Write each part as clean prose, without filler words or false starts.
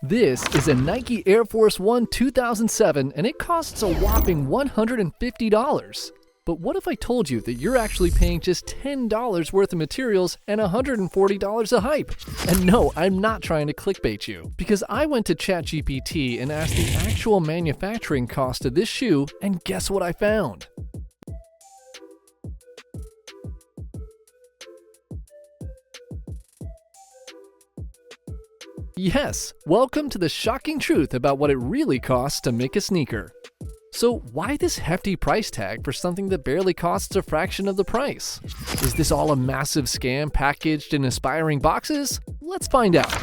This is a Nike Air Force 1 2007 and it costs a whopping $150. But what if I told you that you're actually paying just $10 worth of materials and $140 a hype? And no, I'm not trying to clickbait you, because I went to ChatGPT and asked the actual manufacturing cost of this shoe, and guess what I found? Yes, welcome to the shocking truth about what it really costs to make a sneaker. So why this hefty price tag for something that barely costs a fraction of the price? Is this all a massive scam packaged in aspiring boxes? Let's find out.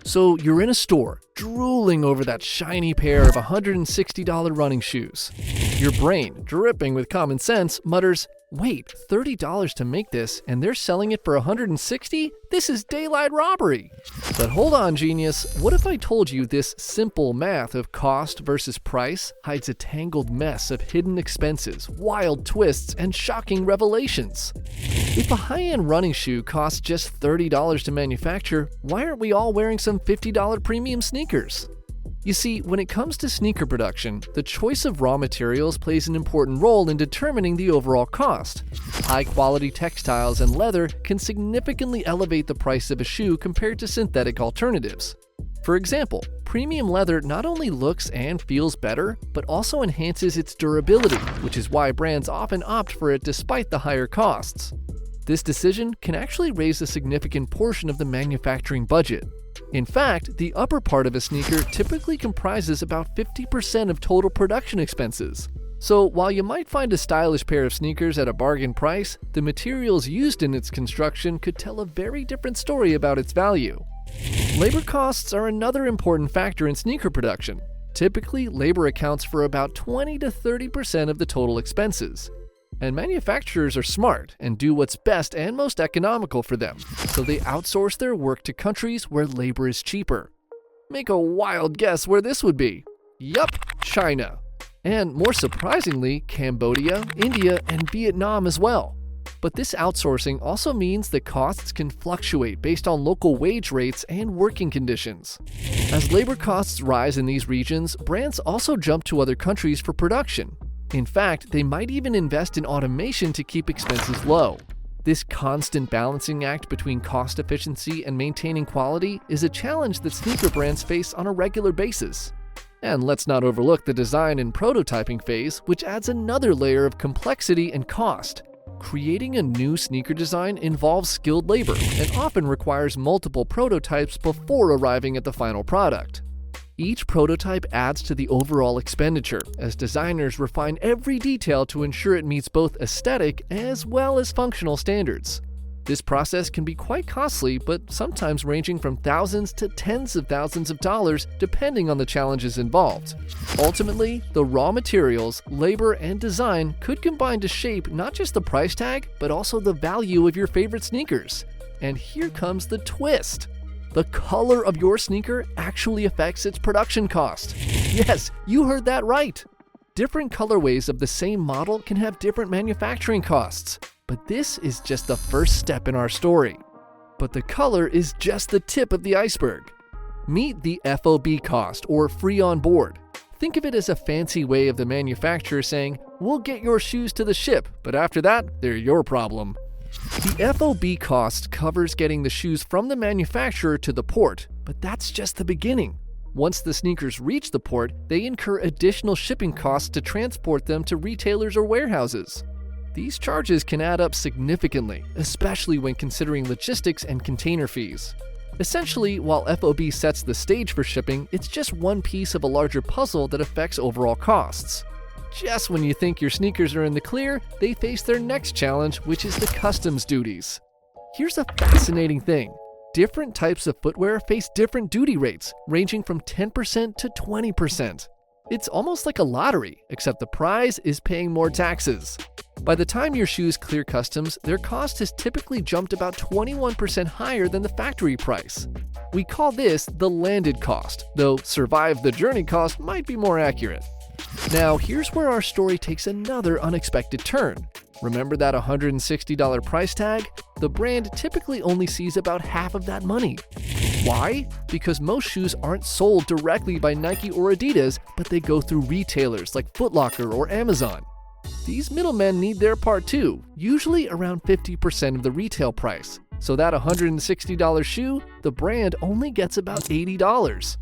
So you're in a store, drooling over that shiny pair of $160 running shoes. Your brain, dripping with common sense, mutters, "Wait, $30 to make this, and they're selling it for $160? This is daylight robbery." But hold on, genius. What if I told you this simple math of cost versus price hides a tangled mess of hidden expenses, wild twists, and shocking revelations? If a high-end running shoe costs just $30 to manufacture, why aren't we all wearing some $50 premium sneakers? You see, when it comes to sneaker production, the choice of raw materials plays an important role in determining the overall cost. High-quality textiles and leather can significantly elevate the price of a shoe compared to synthetic alternatives. For example, premium leather not only looks and feels better, but also enhances its durability, which is why brands often opt for it despite the higher costs. This decision can actually raise a significant portion of the manufacturing budget. In fact, the upper part of a sneaker typically comprises about 50% of total production expenses. So while you might find a stylish pair of sneakers at a bargain price, the materials used in its construction could tell a very different story about its value. Labor costs are another important factor in sneaker production. Typically, labor accounts for about 20 to 30% of the total expenses. And manufacturers are smart and do what's best and most economical for them, so they outsource their work to countries where labor is cheaper. Make a wild guess where this would be. Yup, China. And more surprisingly, Cambodia, India, and Vietnam as well. But this outsourcing also means that costs can fluctuate based on local wage rates and working conditions. As labor costs rise in these regions, brands also jump to other countries for production. In fact, they might even invest in automation to keep expenses low. This constant balancing act between cost efficiency and maintaining quality is a challenge that sneaker brands face on a regular basis. And let's not overlook the design and prototyping phase, which adds another layer of complexity and cost. Creating a new sneaker design involves skilled labor and often requires multiple prototypes before arriving at the final product. Each prototype adds to the overall expenditure, as designers refine every detail to ensure it meets both aesthetic as well as functional standards. This process can be quite costly, but sometimes ranging from thousands to tens of thousands of dollars depending on the challenges involved. Ultimately, the raw materials, labor, and design could combine to shape not just the price tag, but also the value of your favorite sneakers. And here comes the twist. The color of your sneaker actually affects its production cost. Yes, you heard that right. Different colorways of the same model can have different manufacturing costs, but this is just the first step in our story. But the color is just the tip of the iceberg. Meet the FOB cost, or free on board. Think of it as a fancy way of the manufacturer saying, "We'll get your shoes to the ship, but after that, they're your problem." The FOB cost covers getting the shoes from the manufacturer to the port, but that's just the beginning. Once the sneakers reach the port, they incur additional shipping costs to transport them to retailers or warehouses. These charges can add up significantly, especially when considering logistics and container fees. Essentially, while FOB sets the stage for shipping, it's just one piece of a larger puzzle that affects overall costs. Just when you think your sneakers are in the clear, they face their next challenge, which is the customs duties. Here's a fascinating thing. Different types of footwear face different duty rates, ranging from 10% to 20%. It's almost like a lottery, except the prize is paying more taxes. By the time your shoes clear customs, their cost has typically jumped about 21% higher than the factory price. We call this the landed cost, though survive the journey cost might be more accurate. Now, here's where our story takes another unexpected turn. Remember that $160 price tag? The brand typically only sees about half of that money. Why? Because most shoes aren't sold directly by Nike or Adidas, but they go through retailers like Foot Locker or Amazon. These middlemen need their part too, usually around 50% of the retail price. So that $160 shoe, the brand only gets about $80.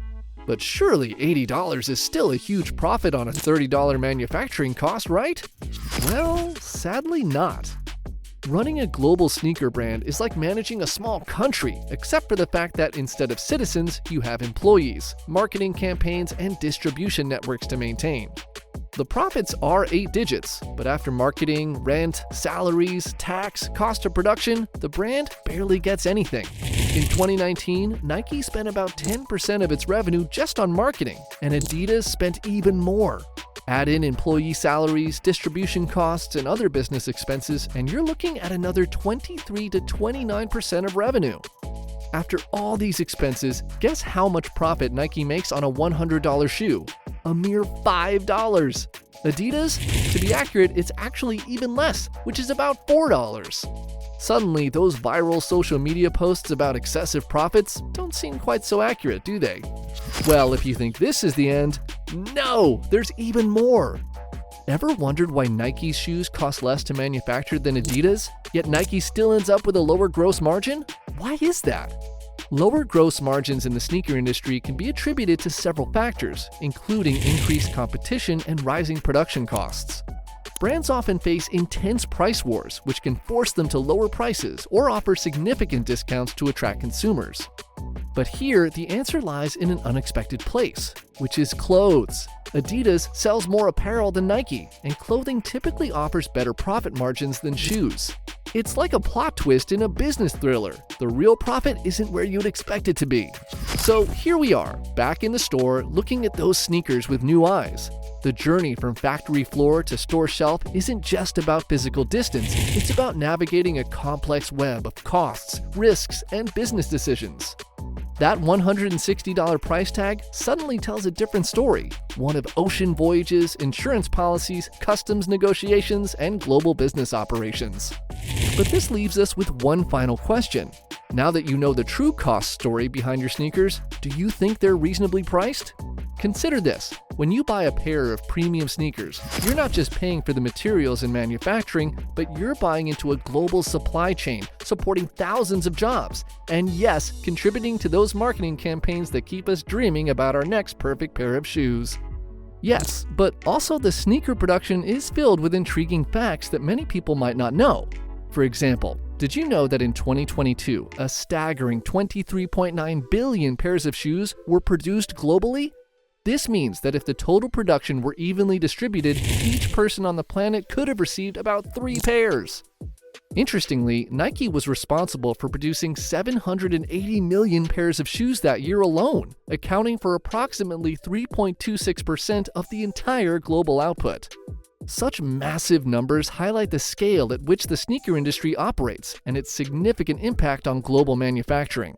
But surely $80 is still a huge profit on a $30 manufacturing cost, right? Well, sadly not. Running a global sneaker brand is like managing a small country, except for the fact that instead of citizens, you have employees, marketing campaigns, and distribution networks to maintain. The profits are 8 digits, but after marketing, rent, salaries, tax, cost of production, the brand barely gets anything. In 2019, Nike spent about 10% of its revenue just on marketing, and Adidas spent even more. Add in employee salaries, distribution costs, and other business expenses, and you're looking at another 23 to 29% of revenue. After all these expenses, guess how much profit Nike makes on a $100 shoe? A mere $5. Adidas? To be accurate, it's actually even less, which is about $4. Suddenly, those viral social media posts about excessive profits don't seem quite so accurate, do they? Well, if you think this is the end, no, there's even more. Ever wondered why Nike's shoes cost less to manufacture than Adidas, yet Nike still ends up with a lower gross margin? Why is that? Lower gross margins in the sneaker industry can be attributed to several factors, including increased competition and rising production costs. Brands often face intense price wars, which can force them to lower prices or offer significant discounts to attract consumers. But here, the answer lies in an unexpected place, which is clothes. Adidas sells more apparel than Nike, and clothing typically offers better profit margins than shoes. It's like a plot twist in a business thriller. The real profit isn't where you'd expect it to be. So here we are, back in the store, looking at those sneakers with new eyes. The journey from factory floor to store shelf isn't just about physical distance, it's about navigating a complex web of costs, risks, and business decisions. That $160 price tag suddenly tells a different story, one of ocean voyages, insurance policies, customs negotiations, and global business operations. But this leaves us with one final question. Now that you know the true cost story behind your sneakers, do you think they're reasonably priced? Consider this. When you buy a pair of premium sneakers, you're not just paying for the materials and manufacturing, but you're buying into a global supply chain, supporting thousands of jobs, and yes, contributing to those marketing campaigns that keep us dreaming about our next perfect pair of shoes. Yes, but also the sneaker production is filled with intriguing facts that many people might not know. For example, did you know that in 2022, a staggering 23.9 billion pairs of shoes were produced globally? This means that if the total production were evenly distributed, each person on the planet could have received about 3 pairs. Interestingly, Nike was responsible for producing 780 million pairs of shoes that year alone, accounting for approximately 3.26% of the entire global output. Such massive numbers highlight the scale at which the sneaker industry operates and its significant impact on global manufacturing.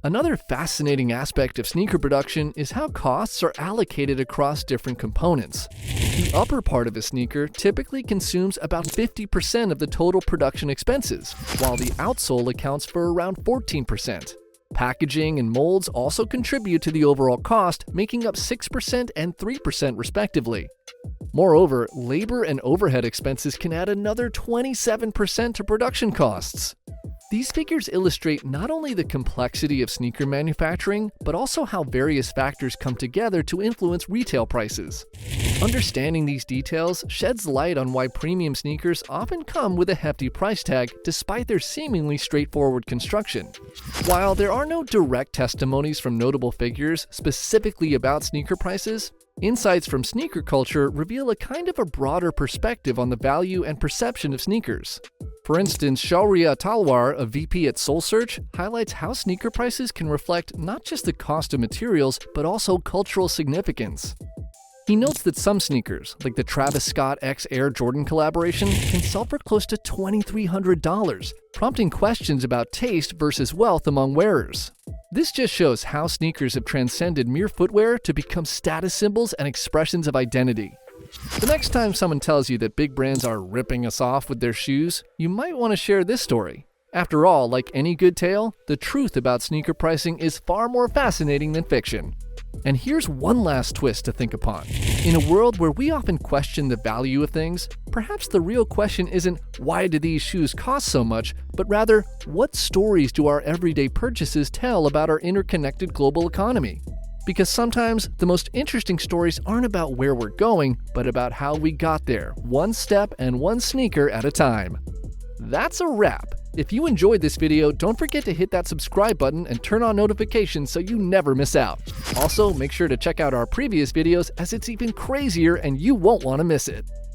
Another fascinating aspect of sneaker production is how costs are allocated across different components. The upper part of a sneaker typically consumes about 50% of the total production expenses, while the outsole accounts for around 14%. Packaging and molds also contribute to the overall cost, making up 6% and 3% respectively. Moreover, labor and overhead expenses can add another 27% to production costs. These figures illustrate not only the complexity of sneaker manufacturing, but also how various factors come together to influence retail prices. Understanding these details sheds light on why premium sneakers often come with a hefty price tag despite their seemingly straightforward construction. While there are no direct testimonies from notable figures specifically about sneaker prices, insights from sneaker culture reveal a kind of a broader perspective on the value and perception of sneakers. For instance, Shaurya Talwar, a VP at Soul Search, highlights how sneaker prices can reflect not just the cost of materials, but also cultural significance. He notes that some sneakers, like the Travis Scott X Air Jordan collaboration, can sell for close to $2,300, prompting questions about taste versus wealth among wearers. This just shows how sneakers have transcended mere footwear to become status symbols and expressions of identity. The next time someone tells you that big brands are ripping us off with their shoes, you might want to share this story. After all, like any good tale, the truth about sneaker pricing is far more fascinating than fiction. And here's one last twist to think upon. In a world where we often question the value of things, perhaps the real question isn't why do these shoes cost so much, but rather what stories do our everyday purchases tell about our interconnected global economy? Because sometimes the most interesting stories aren't about where we're going, but about how we got there, one step and one sneaker at a time. That's a wrap. If you enjoyed this video, don't forget to hit that subscribe button and turn on notifications so you never miss out. Also, make sure to check out our previous videos as it's even crazier and you won't want to miss it.